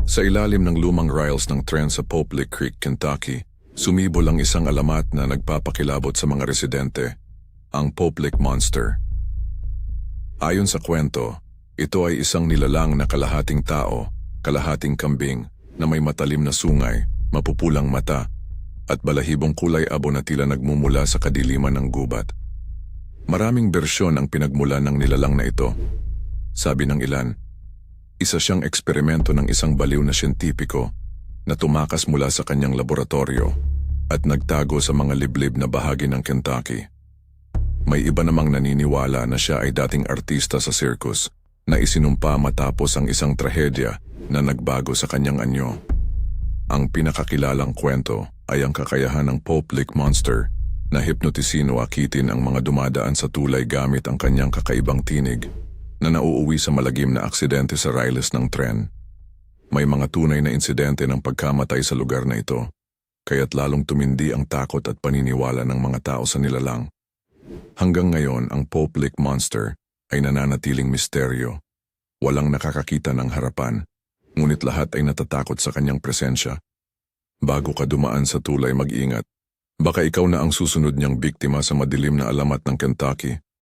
Sa ilalim ng lumang rails ng tren sa Pope Lick Creek, Kentucky, sumibol ang isang alamat na nagpapakilabot sa mga residente, ang Pope Lick Monster. Ayon sa kwento, ito ay isang nilalang na kalahating tao, kalahating kambing, na may matalim na sungay, mapupulang mata, at balahibong kulay abo na tila nagmumula sa kadiliman ng gubat. Maraming bersyon ang pinagmulan ng nilalang na ito. Sabi ng ilan, isa siyang eksperimento ng isang baliw na siyentipiko na tumakas mula sa kanyang laboratorio at nagtago sa mga liblib na bahagi ng Kentucky. May iba namang naniniwala na siya ay dating artista sa circus na isinumpa matapos ang isang trahedya na nagbago sa kanyang anyo. Ang pinakakilalang kwento ay ang kakayahan ng Pope Lick Monster na hipnotisin o akitin ang mga dumadaan sa tulay gamit ang kanyang kakaibang tinig na nauuwi sa malagim na aksidente sa rails ng tren. May mga tunay na insidente ng pagkamatay sa lugar na ito, kaya't lalong tumindi ang takot at paniniwala ng mga tao sa nilalang. Hanggang ngayon, ang Pope Lick Monster ay nananatiling misteryo. Walang nakakakita ng harapan, ngunit lahat ay natatakot sa kanyang presensya. Bago ka dumaan sa tulay, mag-ingat. Baka ikaw na ang susunod niyang biktima sa madilim na alamat ng Kentucky.